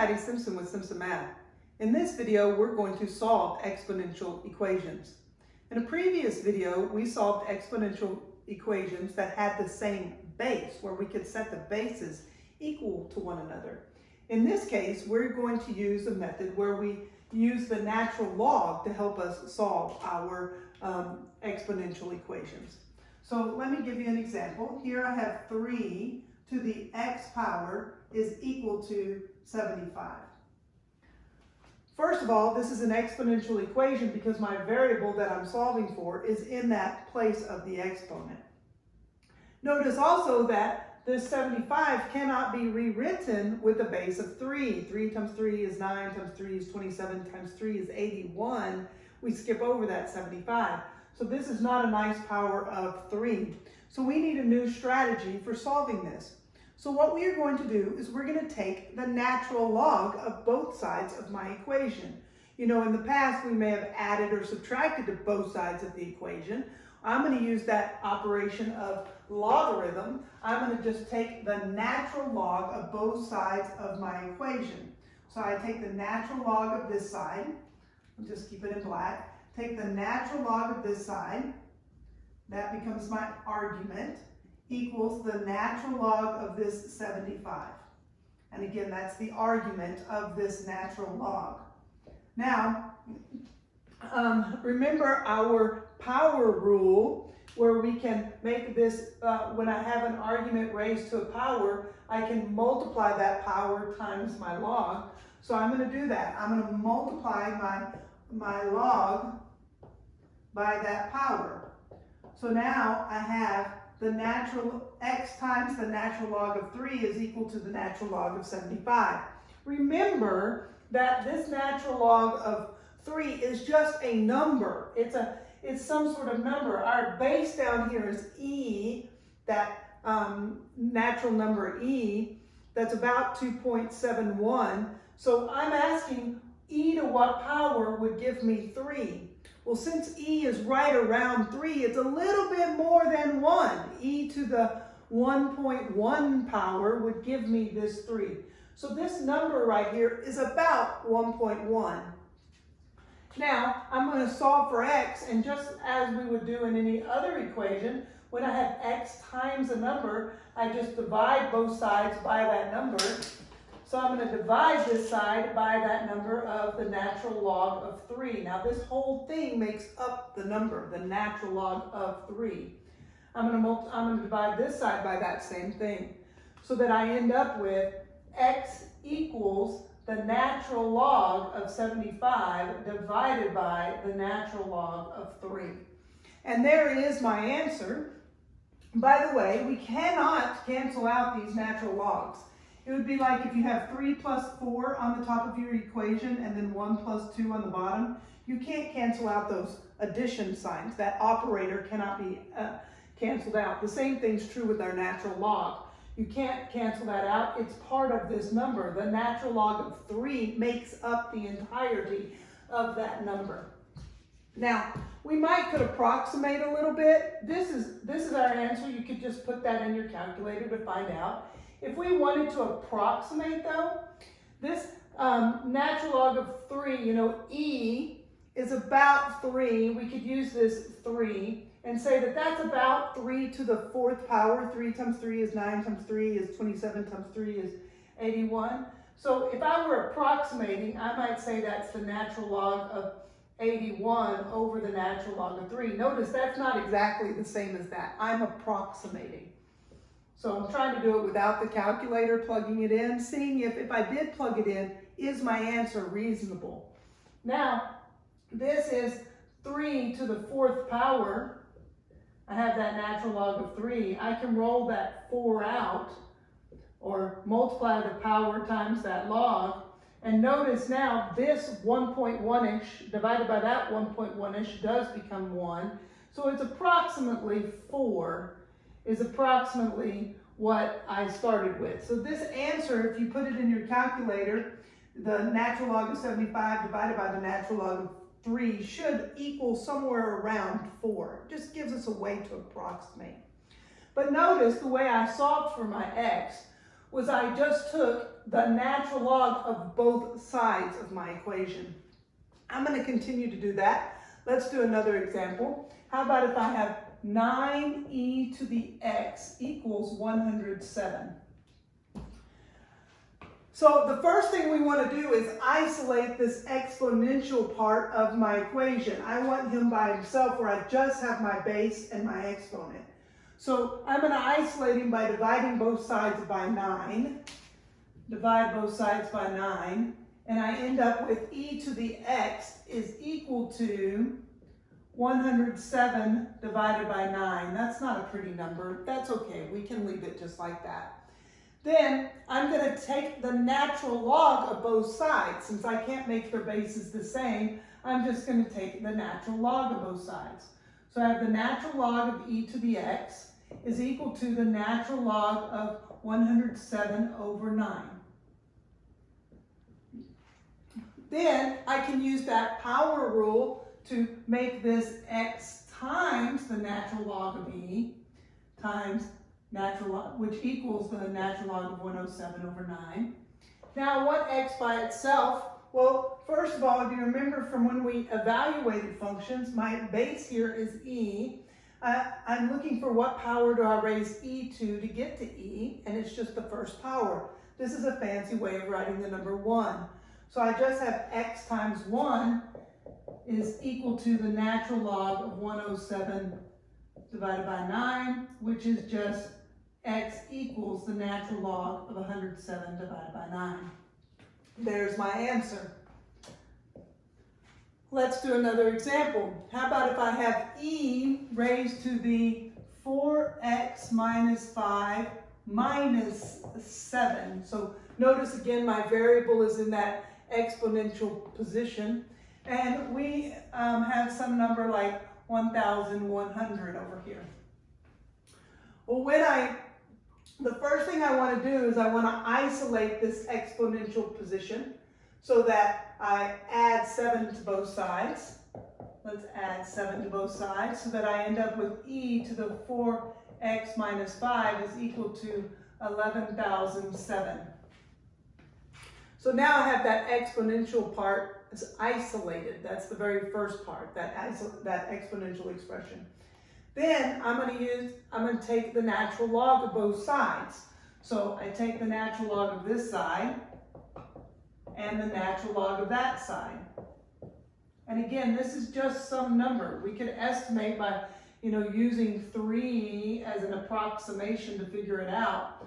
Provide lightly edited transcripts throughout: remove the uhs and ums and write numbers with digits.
Patty Simpson with Simpson Math. In this video, we're going to solve exponential equations. In a previous video, we solved exponential equations that had the same base, where we could set the bases equal to one another. In this case, we're going to use a method where we use the natural log to help us solve our exponential equations. So let me give you an example. Here I have 3 to the x power is equal to 75. First of all, this is an exponential equation because my variable that I'm solving for is in that place of the exponent. Notice also that this 75 cannot be rewritten with a base of 3. 3 times 3 is 9, times 3 is 27, times 3 is 81. We skip over that 75. So this is not a nice power of 3. So we need a new strategy for solving this. So what we are going to do is we're going to take the natural log of both sides of my equation. You know, in the past we may have added or subtracted to both sides of the equation. I'm going to use that operation of logarithm. I'm going to just take the natural log of both sides of my equation. So I take the natural log of this side, I'll just keep it in black, take the natural log of this side, that becomes my argument, equals the natural log of this 75. And again, that's the argument of this natural log. Now, remember our power rule, where we can make this, when I have an argument raised to a power, I can multiply that power times my log. So I'm going to do that. I'm going to multiply my log by that power. So now I have the natural x times the natural log of 3 is equal to the natural log of 75. Remember that this natural log of 3 is just a number. It's some sort of number. Our base down here is e, that natural number e, that's about 2.71. So I'm asking e to what power would give me 3? Well, since e is right around 3, it's a little bit more than 1. E to the 1.1 power would give me this 3. So this number right here is about 1.1. Now, I'm going to solve for x, and just as we would do in any other equation, when I have x times a number, I just divide both sides by that number. So I'm going to divide this side by that number of the natural log of 3. Now this whole thing makes up the number, the natural log of 3. I'm going to divide this side by that same thing, so that I end up with x equals the natural log of 75 divided by the natural log of 3. And there is my answer. By the way, we cannot cancel out these natural logs. It would be like if you have 3 plus 4 on the top of your equation and then 1 plus 2 on the bottom. You can't cancel out those addition signs. That operator cannot be canceled out. The same thing's true with our natural log. You can't cancel that out. It's part of this number. The natural log of 3 makes up the entirety of that number. Now, we could approximate a little bit. This is our answer. You could just put that in your calculator to find out. If we wanted to approximate though, this natural log of 3, you know, e is about 3. We could use this 3 and say that that's about 3 to the 4th power. 3 times 3 is 9, times 3 is 27, times 3 is 81. So if I were approximating, I might say that's the natural log of 81 over the natural log of 3. Notice that's not exactly the same as that. I'm approximating. So I'm trying to do it without the calculator, plugging it in, seeing if I did plug it in, is my answer reasonable? Now, this is 3 to the 4th power. I have that natural log of 3. I can roll that 4 out, or multiply the power times that log. And notice now this 1.1-ish divided by that 1.1-ish does become 1. So it's approximately 4 is approximately what I started with. So this answer, if you put it in your calculator, the natural log of 75 divided by the natural log of 3 should equal somewhere around 4. It just gives us a way to approximate. But notice the way I solved for my x was I just took the natural log of both sides of my equation. I'm going to continue to do that. Let's do another example. How about if I have 9e to the x equals 107? So the first thing we want to do is isolate this exponential part of my equation. I want him by himself where I just have my base and my exponent. So I'm going to isolate him by dividing both sides by 9. Divide both sides by 9. And I end up with e to the x is equal to 107 divided by 9. That's not a pretty number. That's okay. We can leave it just like that. Then I'm going to take the natural log of both sides. Since I can't make their bases the same, I'm just going to take the natural log of both sides. So I have the natural log of e to the x is equal to the natural log of 107 over 9. Then I can use that power rule to make this x times the natural log of e times natural log, which equals the natural log of 107 over 9. Now I want x by itself. Well, first of all, if you remember from when we evaluated functions, my base here is e. I'm looking for what power do I raise e to get to e, and it's just the first power. This is a fancy way of writing the number 1. So I just have x times 1 is equal to the natural log of 107 divided by 9, which is just x equals the natural log of 107 divided by 9. There's my answer. Let's do another example. How about if I have e raised to the 4x minus 5 minus 7. So notice again my variable is in that exponential position. And we have some number like 1,100 over here. Well, the first thing I want to do is I want to isolate this exponential position so that I add 7 to both sides. Let's add 7 to both sides so that I end up with e to the 4x minus 5 is equal to 11,007. So now I have that exponential part is isolated. That's the very first part, that exponential expression. Then I'm going to take the natural log of both sides. So I take the natural log of this side and the natural log of that side. And again, this is just some number. We could estimate by, using 3 as an approximation to figure it out.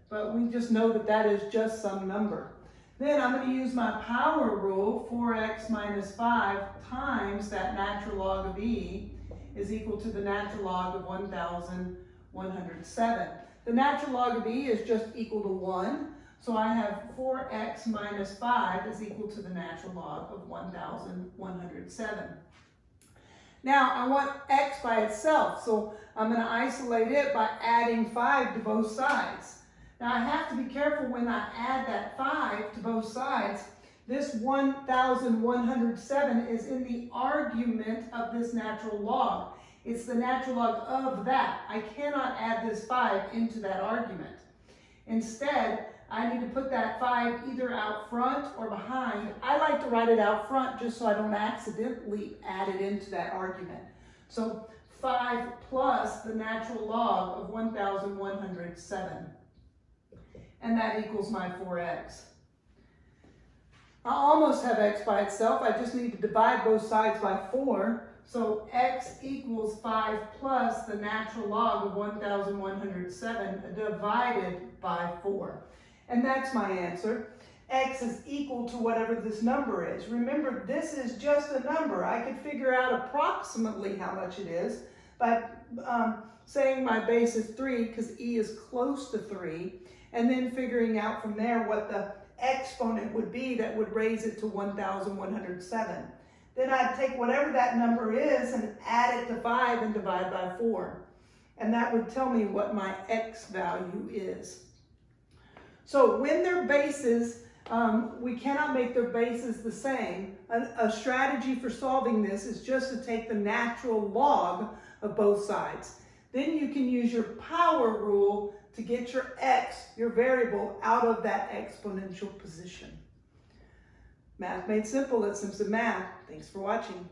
But we just know that that is just some number. Then I'm going to use my power rule, 4x minus 5 times that natural log of e is equal to the natural log of 1,107. The natural log of e is just equal to 1. So I have 4x minus 5 is equal to the natural log of 1,107. Now I want x by itself, so I'm going to isolate it by adding 5 to both sides. Now I have to be careful when I add that 5 to both sides. This 1,107 is in the argument of this natural log. It's the natural log of that. I cannot add this 5 into that argument. Instead, I need to put that 5 either out front or behind. I like to write it out front just so I don't accidentally add it into that argument. So 5 plus the natural log of 1,107. And that equals my 4x. I almost have x by itself. I just need to divide both sides by 4. So x equals 5 plus the natural log of 1,107 divided by 4. And that's my answer. X is equal to whatever this number is. Remember, this is just a number. I could figure out approximately how much it is by saying my base is 3 because e is close to 3, and then figuring out from there what the exponent would be that would raise it to 1,107. Then I'd take whatever that number is and add it to 5 and divide by 4. And that would tell me what my x value is. So when their bases, we cannot make their bases the same. A strategy for solving this is just to take the natural log of both sides. Then you can use your power rule to get your x, your variable, out of that exponential position. Math made simple. It's Simpson Math. Thanks for watching.